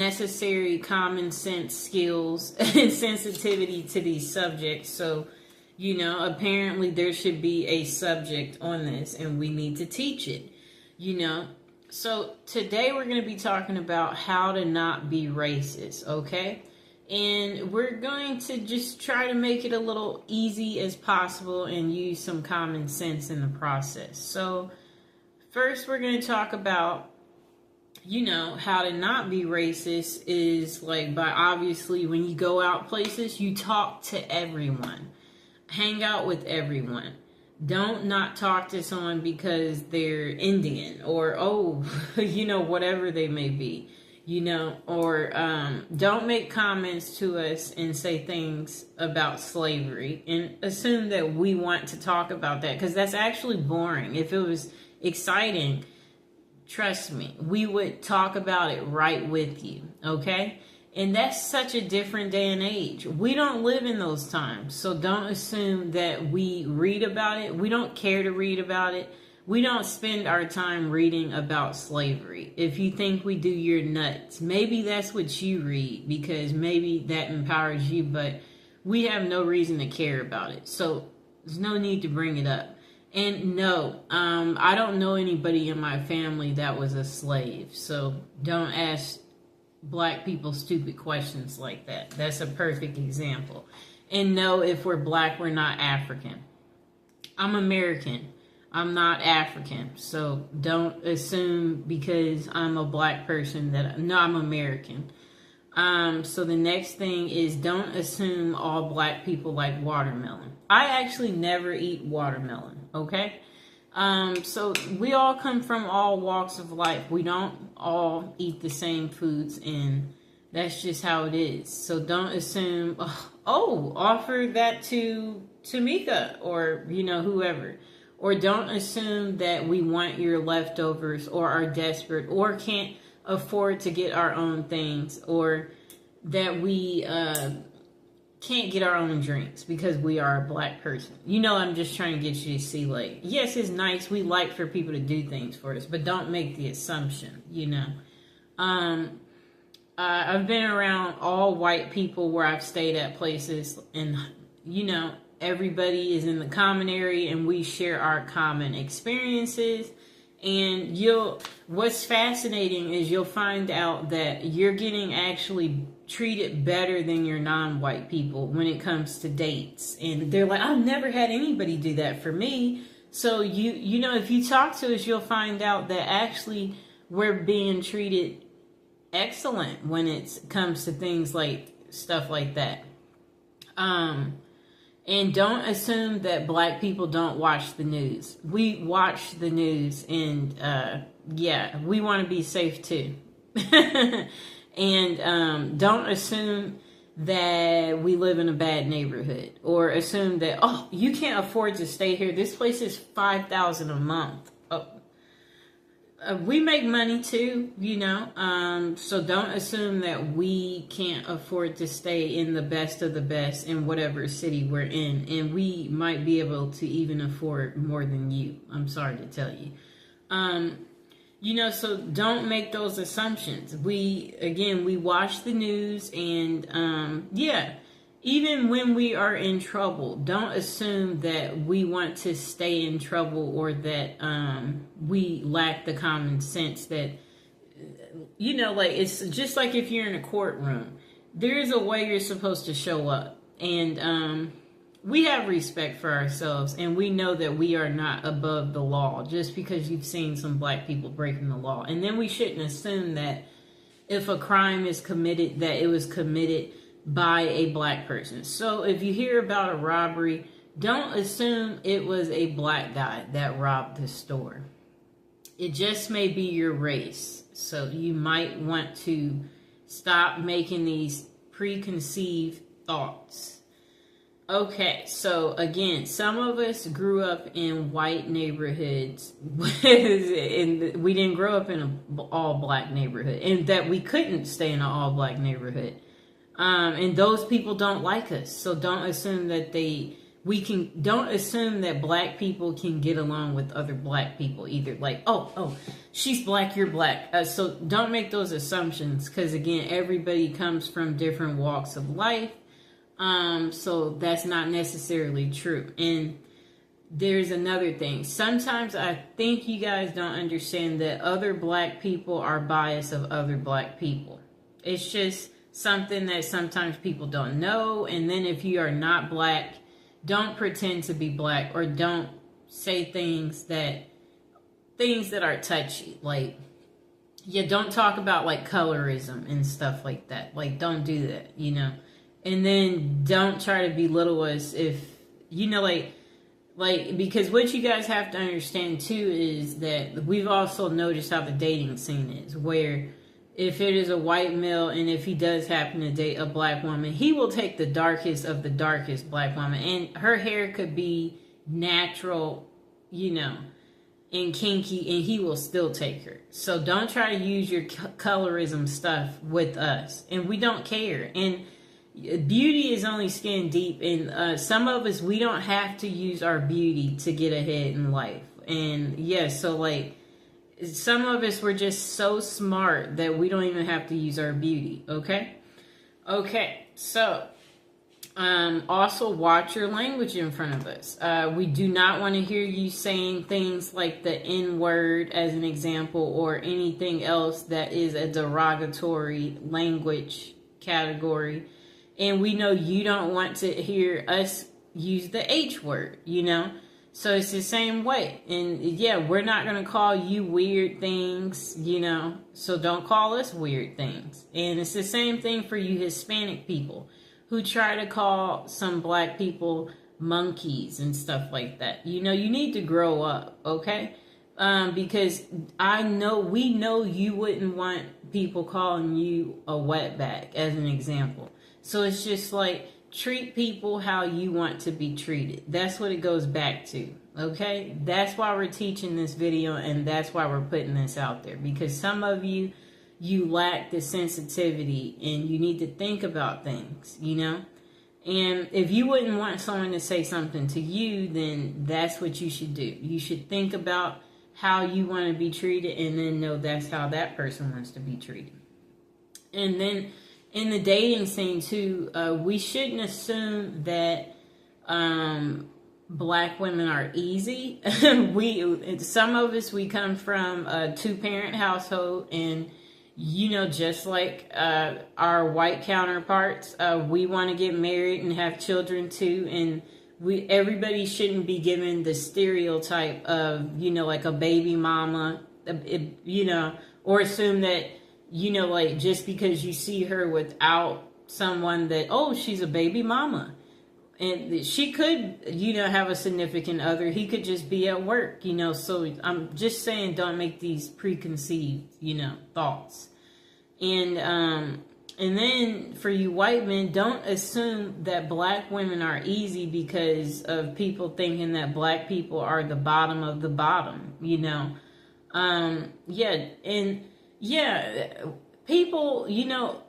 necessary common sense skills and sensitivity to these subjects. So, apparently there should be a subject on this and we need to teach it, So today we're going to be talking about how to not be racist, okay? And we're going to just try to make it a little easy as possible and use some common sense in the process. So first we're going to talk about how to not be racist is like by obviously when you go out places, you talk to everyone. Hang out with everyone. Don't not talk to someone because they're Indian or, whatever they may be, or don't make comments to us and say things about slavery and assume that we want to talk about that because that's actually boring. If it was exciting, trust me, we would talk about it right with you, okay? And that's such a different day and age. We don't live in those times, so don't assume that we read about it. We don't care to read about it. We don't spend our time reading about slavery. If you think we do, you're nuts. Maybe that's what you read because maybe that empowers you, but we have no reason to care about it. So there's no need to bring it up. And no, I don't know anybody in my family that was a slave. So don't ask black people stupid questions like that. That's a perfect example. And no, if we're black, we're not African. I'm American. I'm not African. So don't assume because I'm a black person that, no, I'm American. So the next thing is don't assume all black people like watermelon. I actually never eat watermelon, okay? So we all come from all walks of life. We don't all eat the same foods and that's just how it is. So don't assume, offer that to Tamika or, whoever. Or don't assume that we want your leftovers or are desperate or can't afford to get our own things or that we can't get our own drinks because we are a black person. I'm just trying to get you to see, like, yes, it's nice. We like for people to do things for us, but don't make the assumption, I've been around all white people where I've stayed at places and, everybody is in the common area and we share our common experiences. And what's fascinating is you'll find out that you're getting actually treated better than your non-white people when it comes to dates. And they're like, I've never had anybody do that for me. So if you talk to us, you'll find out that actually we're being treated excellent when it comes to things like stuff like that. And don't assume that black people don't watch the news. We watch the news and, we want to be safe too. And don't assume that we live in a bad neighborhood or assume that, you can't afford to stay here. This place is $5,000 a month. We make money too, so don't assume that we can't afford to stay in the best of the best in whatever city we're in. And we might be able to even afford more than you. I'm sorry to tell you. So don't make those assumptions. We watch the news and, even when we are in trouble, don't assume that we want to stay in trouble or that we lack the common sense that, it's just like if you're in a courtroom, there is a way you're supposed to show up. And we have respect for ourselves and we know that we are not above the law just because you've seen some black people breaking the law. And then we shouldn't assume that if a crime is committed, that it was committed by a black person. So if you hear about a robbery, don't assume it was a black guy that robbed the store. It just may be your race. So you might want to stop making these preconceived thoughts. Okay, so again, some of us grew up in white neighborhoods and we didn't grow up in an all-black neighborhood and that we couldn't stay in an all-black neighborhood. And those people don't like us. So don't assume that they don't assume that black people can get along with other black people either. Like, oh, she's black, you're black. So don't make those assumptions, because again, everybody comes from different walks of life. So that's not necessarily true. And there's another thing. Sometimes I think you guys don't understand that other black people are biased of other black people. It's just something that sometimes people don't know. And then if you are not black, don't pretend to be black, or don't say things that are touchy. Like, yeah, don't talk about like colorism and stuff like that. Like, don't do that, you know. And then don't try to belittle us if, you know, like, because what you guys have to understand too is that we've also noticed how the dating scene is, where if it is a white male and if he does happen to date a black woman, he will take the darkest of the darkest black woman, and her hair could be natural, you know, and kinky, and he will still take her. So don't try to use your colorism stuff with us, and we don't care. And beauty is only skin deep, and some of us, we don't have to use our beauty to get ahead in life. And yes, so like some of us, we're just so smart that we don't even have to use our beauty. Okay, so also watch your language in front of us. We do not want to hear you saying things like the N-word as an example, or anything else that is a derogatory language category. And we know you don't want to hear us use the H word, you know? So it's the same way. And yeah, we're not going to call you weird things, you know? So don't call us weird things. And it's the same thing for you Hispanic people who try to call some black people monkeys and stuff like that. You know, you need to grow up, okay? Because we know you wouldn't want people calling you a wetback as an example. So it's just like, treat people how you want to be treated. That's what it goes back to, okay? That's why we're teaching this video, and that's why we're putting this out there. Because some of you lack the sensitivity, and you need to think about things, you know? And if you wouldn't want someone to say something to you, then that's what you should do. You should think about how you want to be treated, and then know that's how that person wants to be treated. And then in the dating scene too, we shouldn't assume that black women are easy. Some of us, we come from a 2-parent household, and you know, just like our white counterparts, we want to get married and have children too. And everybody shouldn't be given the stereotype of, you know, like a baby mama, you know, or assume that, you know, like just because you see her without someone that, oh, she's a baby mama. And she could, you know, have a significant other. He could just be at work, you know. So I'm just saying, don't make these preconceived, you know, thoughts. And then for you white men, don't assume that black women are easy because of people thinking that black people are the bottom of the bottom, you know. People, you know,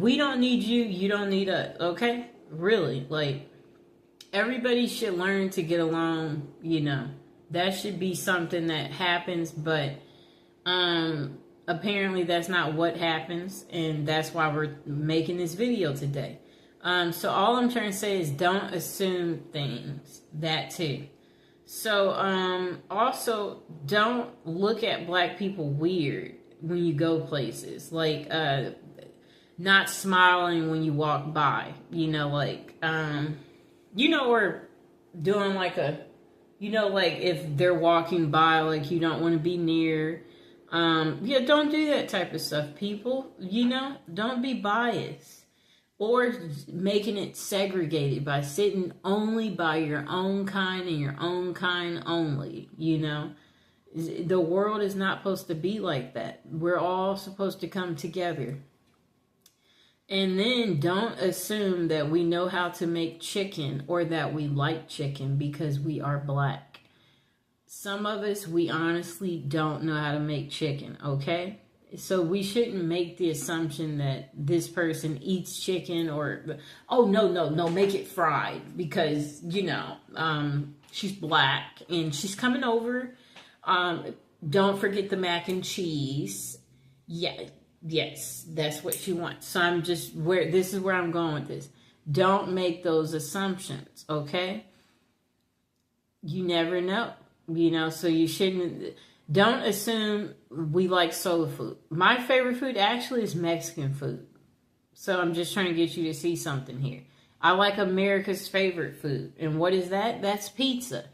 we don't need you, you don't need us, okay? Really, like, everybody should learn to get along, you know. That should be something that happens, but apparently that's not what happens, and that's why we're making this video today. So all I'm trying to say is don't assume things, that too. So also don't look at black people weird when you go places, like not smiling when you walk by, you know, like you know, or doing like you know, like if they're walking by, like you don't want to be near. Yeah, don't do that type of stuff, people. You know, don't be biased or making it segregated by sitting only by your own kind and your own kind only. You know, the world is not supposed to be like that. We're all supposed to come together. And then don't assume that we know how to make chicken or that we like chicken because we are black. Some of us, we honestly don't know how to make chicken, okay? So we shouldn't make the assumption that this person eats chicken, or, oh, no, make it fried because, she's black and she's coming over. Don't forget the mac and cheese. Yeah, yes, that's what she wants. So this is where I'm going with this. Don't make those assumptions, okay? You never know, so you shouldn't. Don't assume we like soul food. My favorite food actually is Mexican food. So I'm just trying to get you to see something here. I like America's favorite food. And what is that? That's pizza.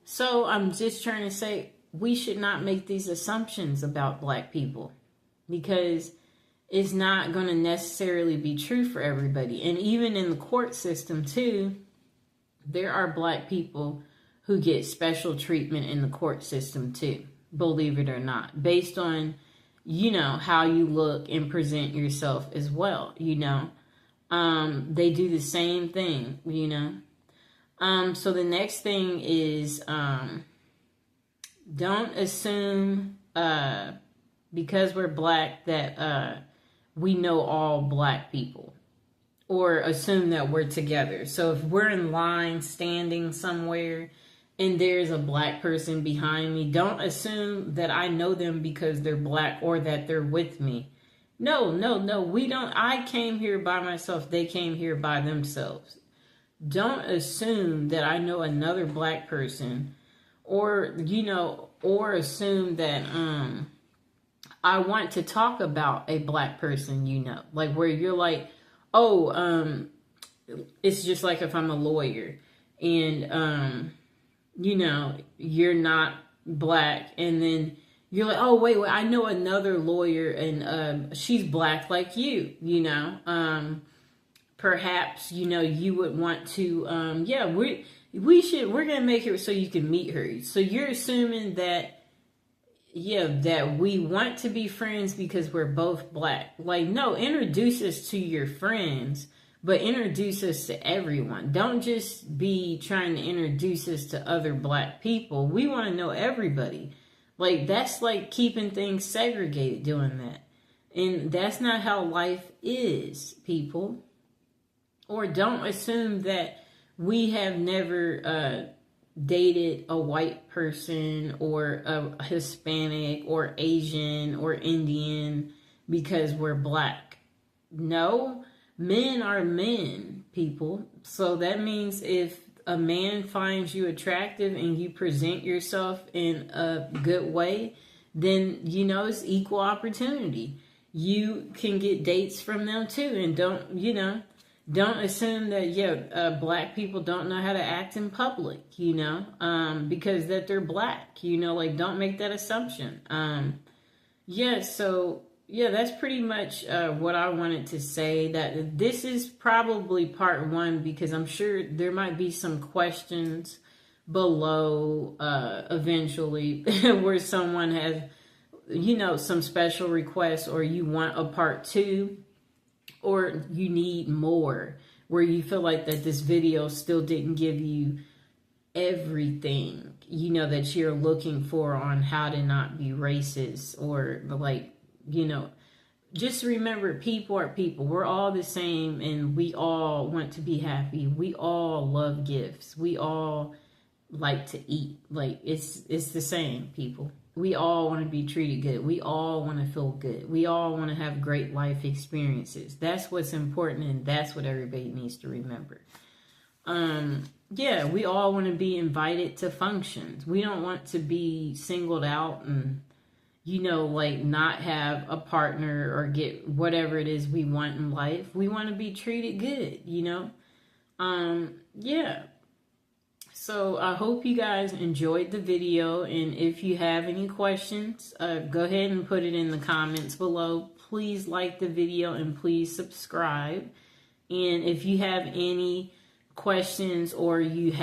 So I'm just trying to say we should not make these assumptions about black people, because it's not going to necessarily be true for everybody. And even in the court system too, there are black people who get special treatment in the court system too, believe it or not, based on, how you look and present yourself as well, They do the same thing, So the next thing is, don't assume, because we're black, that we know all black people, or assume that we're together. So if we're in line standing somewhere and there's a black person behind me, don't assume that I know them because they're black or that they're with me. No, we don't. I came here by myself. They came here by themselves. Don't assume that I know another black person, or assume that I want to talk about a black person, like where you're like, oh, it's just like if I'm a lawyer and, you're not black, and then you're like, oh, wait, I know another lawyer and she's black like you, perhaps, you would want to, we're going to make it so you can meet her. So you're assuming that, that we want to be friends because we're both black. Like, no, introduce us to your friends, but introduce us to everyone. Don't just be trying to introduce us to other black people. We want to know everybody. Like, that's like keeping things segregated, doing that. And that's not how life is, people. Or don't assume that we have never dated a white person or a Hispanic or Asian or Indian because we're black. No, men are men, people. So that means if a man finds you attractive and you present yourself in a good way, then, it's equal opportunity. You can get dates from them too. And don't assume that, black people don't know how to act in public, because that they're black, don't make that assumption. That's pretty much what I wanted to say. That this is probably part one, because I'm sure there might be some questions below eventually where someone has, some special requests, or you want a part two, or you need more, where you feel like that this video still didn't give you everything, that you're looking for on how to not be racist, or just remember, people are people. We're all the same, and we all want to be happy. We all love gifts. We all like to eat. Like, it's the same, people. We all want to be treated good. We all want to feel good. We all want to have great life experiences. That's what's important, and that's what everybody needs to remember. We all want to be invited to functions. We don't want to be singled out and, not have a partner or get whatever it is we want in life. We want to be treated good, So I hope you guys enjoyed the video, and if you have any questions, go ahead and put it in the comments below. Please like the video and please subscribe. And if you have any questions, or you have